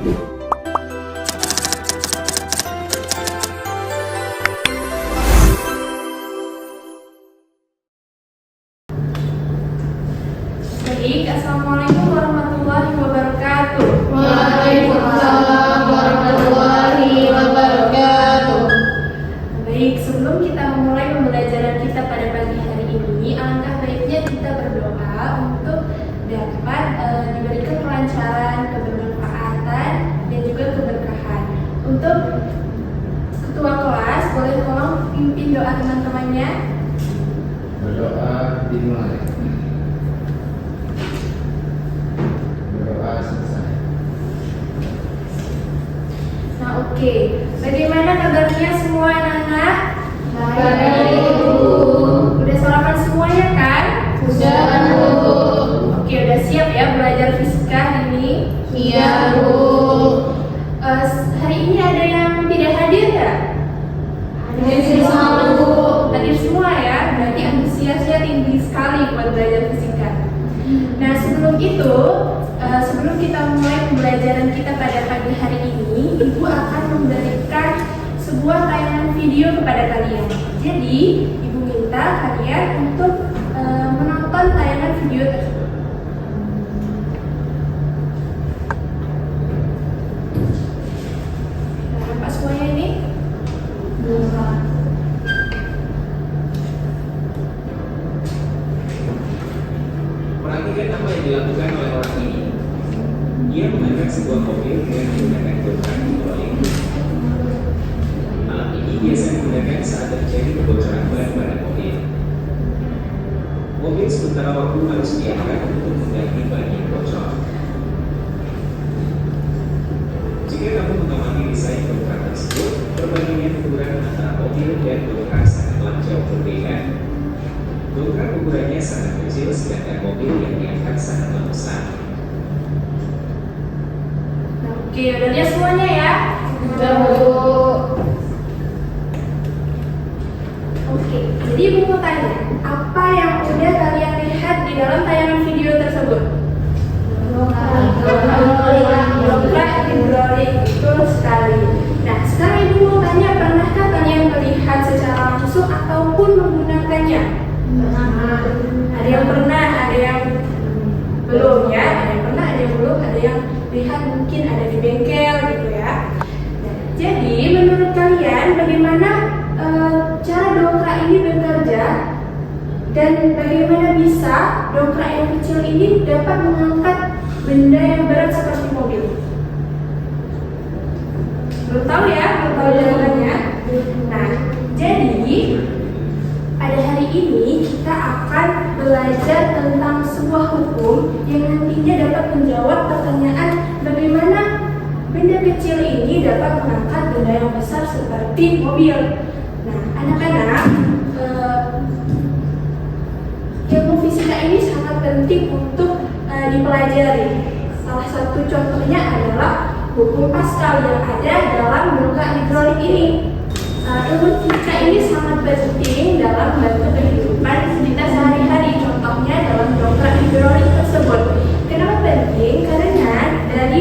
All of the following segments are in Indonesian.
Baik, Assalamualaikum warahmatullahi wabarakatuh. Waalaikumsalam warahmatullahi wabarakatuh. Baik, sebelum kita memulai pembelajaran kita pada pagi hari ini, alangkah baiknya kita berdoa untuk dapat diberikan kelancaran, kebermanfaatan, dan juga keberkahan. Untuk ketua kelas, boleh tolong pimpin doa teman-temannya. Berdoa dimulai. Berdoa selesai. Nah, oke. Bagaimana kabarnya semua anak-anak? Baik, Bu. Udah sarapan semuanya kan? Sudah, Bu. Oke, udah siap ya belajar fisika hari ini? Iya, Bu. Hari ini ada yang tidak hadir ya? Hadir semua, Bu. Hadir semua ya, berarti antusiasnya tinggi sekali buat belajar fisika. Nah, sebelum itu, sebelum kita mulai pembelajaran kita pada pagi hari ini, Ibu akan memberikan sebuah tayangan video kepada kalian. Jadi, Ibu minta kalian untuk menonton tayangan video tersebut. Nah, nampak semuanya ini? Perhatikan apa yang dilakukan oleh orang ini. Dia mengangkat sebuah mobil dengan menggunakan dompet hidrolik. Alat ini biasanya digunakan saat terjadi kebocoran ban pada mobil. Mobil sementara waktu harus diangkat untuk mengganti ban yang bocor. Jika kamu mengamati desain dompet tersebut, perbandingan ukuran antara mobil dan dompet sangatlah jauh berbeda. Dompet ukurannya sangat kecil, sedangkan mobil yang diangkat sangatlah besar. Nah, oke, udah lihat semuanya ya? Sudah, Bu. Oke, jadi Ibu mau tanya, apa yang udah kalian lihat di dalam tayangan video tersebut? Dompet hidrolik, betul sekali. Nah, sekarang Ibu mau tanya, pernahkah kalian melihat secara langsung ataupun menggunakannya? Ada yang pernah, ada yang belum ya? Ada yang pernah, ada yang belum, ada yang lihat mungkin ada di bengkel gitu ya. Nah, jadi menurut kalian bagaimana cara dongkrak ini bekerja dan bagaimana bisa dongkrak yang kecil ini dapat mengangkat benda yang berat seperti mobil? Belum tahu ya, belum tahu jawabannya. Nah, jadi pada hari ini kita akan belajar tentang sebuah hukum yang nantinya dapat menjawab pertanyaan bagaimana benda kecil ini dapat mengangkat benda yang besar seperti mobil. Nah, anak-anak, ilmu fisika ini sangat penting untuk dipelajari. Salah satu contohnya adalah hukum Pascal yang ada dalam dongkrak hidrolik ini. Ilmu fisika ini sangat penting dalam membantu kehidupan kita sehari-hari. Contohnya dalam dongkrak hidrolik tersebut. Kenapa penting? Karena dari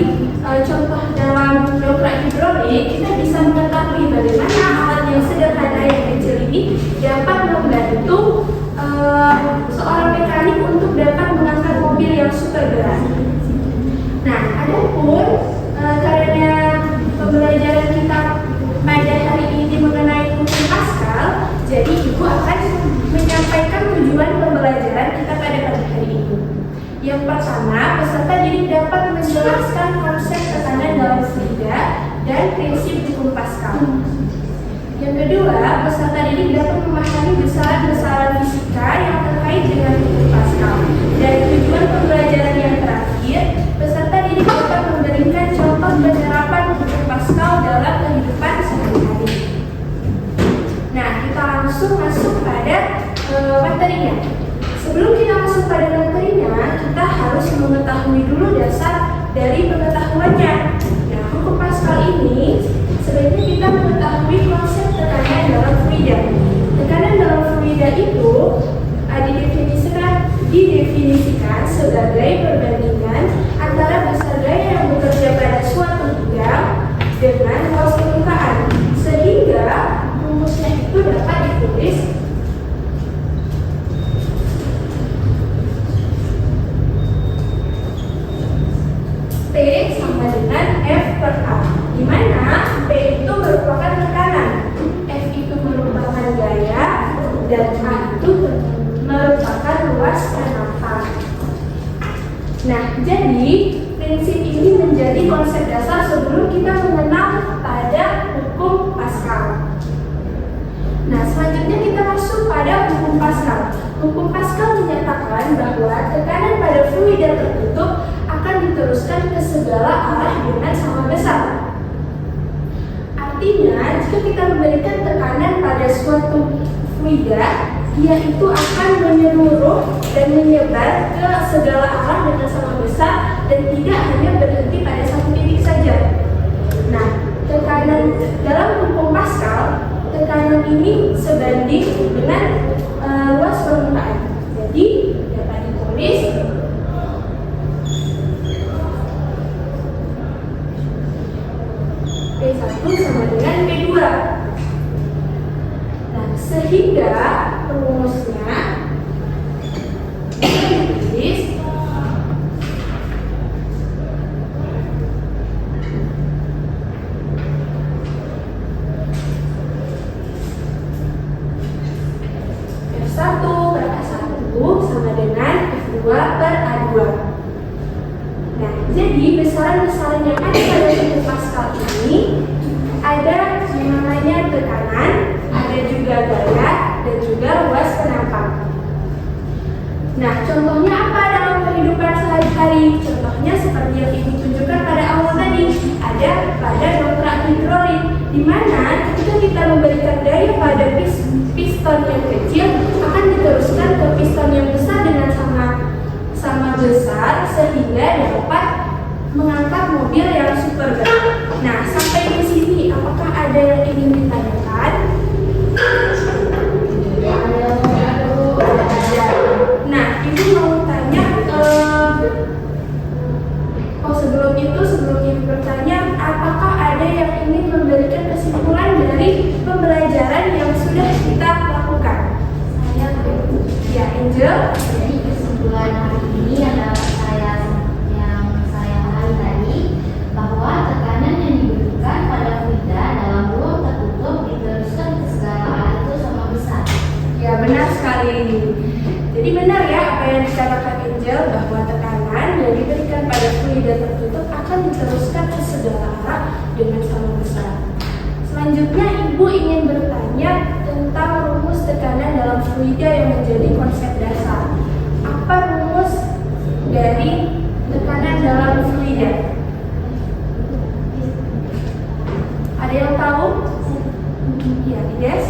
contoh dalam dongkrak hidrolik kita bisa mengetahui bagaimana alat yang sederhana yang kecil ini dapat membantu seorang mekanik untuk dapat mengangkat mobil yang super berat. Nah, adapun karena pembelajaran kita pada hari ini mengenai hukum Pascal, jadi Ibu akan menyampaikan tujuan pembelajaran kita pada pagi hari ini. Yang pertama, peserta didik dapat menjelaskan konsep tekanan dalam fluida dan prinsip hukum Pascal. Yang kedua, peserta didik dapat memahami besaran-besaran fisika yang terkait dengan hukum Pascal. Dan tujuan pembelajaran yang terakhir, peserta didik dapat memberikan contoh penerapan hukum Pascal dalam kehidupan sehari-hari. Nah, kita langsung masuk pada materinya. Sebelum kita masuk pada materinya, kita harus mengetahui dulu dasar dari pengetahuannya. Nah, hukum Pascal ini sebaiknya kita mengetahui konsep tekanan dalam fluida. Tekanan dalam fluida itu didefinisikan sebagai perbandingan antara besar gaya yang bekerja pada suatu P sama dengan F per A, di mana P itu merupakan tekanan, F itu merupakan gaya, dan A itu merupakan luas penampang. Nah, jadi prinsip ini menjadi konsep dasar sebelum kita mengenal pada hukum Pascal. Nah, selanjutnya kita masuk pada hukum Pascal. Hukum Pascal menyatakan bahwa tekanan pada fluida tertutup akan diteruskan ke segala arah dengan sama besar. Artinya, jika kita memberikan tekanan pada suatu fluida, dia itu akan menyeluruh dan menyebar ke segala arah dengan sama besar dan tidak hanya berhenti pada satu titik saja. Nah, tekanan dalam hukum Pascal, tekanan ini sebanding dengan luas permukaan. Jadi dapat ditulis P1 sama dengan P2. Nah, sehingga rumusnya ditulis F1 per A1 sama dengan F2 per A2. Nah, jadi besaran-besaran yang ada pada hukum Pascal ini ada yang namanya tekanan, ada juga gaya, dan juga luas penampang. Nah, contohnya apa dalam kehidupan sehari-hari? Contohnya seperti yang Ibu tunjukkan pada awal tadi, ada pada dongkrak hidrolik, di mana ketika kita memberikan gaya pada piston yang kecil akan diteruskan ke piston yang besar dengan sama besar sehingga dapat mengangkat mobil yang super berat. Nah, sampai di sini apakah ada yang ingin ditanyakan? Nah, Ibu mau tanya sebelum Ibu bertanya, apakah ada yang ingin memberikan kesimpulan dari pembelajaran yang sudah kita lakukan? Ya, Angel. Jadi kesimpulan hari ini adalah yang saya pahami tadi, bahwa tekanan yang diberikan pada fluida dalam ruang tertutup diteruskan ke segala arah itu sama besar. Ya, benar sekali. Jadi benar ya apa yang dikatakan Angel, bahwa tekanan yang diberikan pada fluida tertutup akan diteruskan ke segala arah dengan sama besar. Selanjutnya Ibu ingin bertanya tentang rumus tekanan dalam fluida yang menjadi konsep dasar. Apa rumus dari tekanan dalam fluida? Ada yang tahu? Ya, Ides?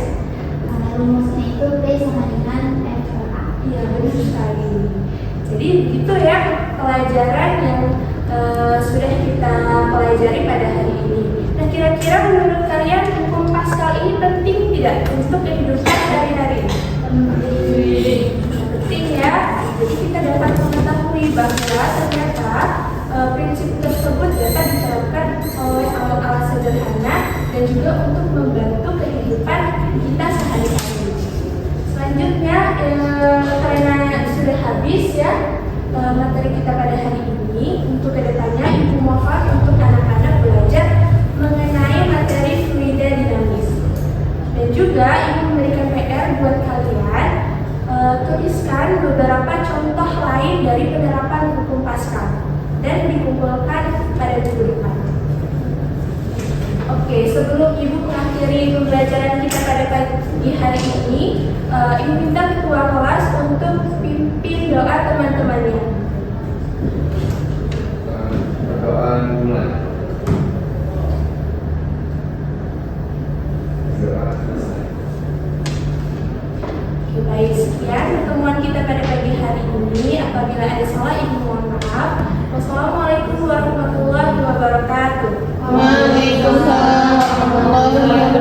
Rumusnya itu P sama dengan F per A. Iya, benar sekali. Jadi begitu ya pelajaran yang sudah kita pelajari pada hari ini. Nah, kira-kira menurut kalian hukum Pascal ini penting tidak untuk kehidupan sehari-hari? Penting ya. Jadi kita dapat mengetahui bahwa ternyata prinsip tersebut dapat diterapkan oleh alat-alat sederhana dan juga untuk membantu kehidupan kita sehari-hari. Selanjutnya, karena sudah habis ya materi kita pada hari ini, untuk kedepannya Ibu mohon untuk anak-anak belajar mengenai materi fluida dinamis. Dan juga Ibu memberikan PR buat kalian, tuliskan beberapa contoh lain dari penerapan hukum Pascal dan dikumpulkan pada minggu depan. Oke, sebelum Ibu mengakhiri pembelajaran kita pada pagi hari ini, Ibu minta ketua kelas untuk pimpin doa teman-temannya. Berdoa dimulai. Doa selesai. Oke, baik, sekian pertemuan kita pada pagi hari ini. Apabila ada salah, Ibu mohon maaf. Wassalamualaikum warahmatullahi wabarakatuh. Waalaikumsalam warahmatullahi wabarakatuh.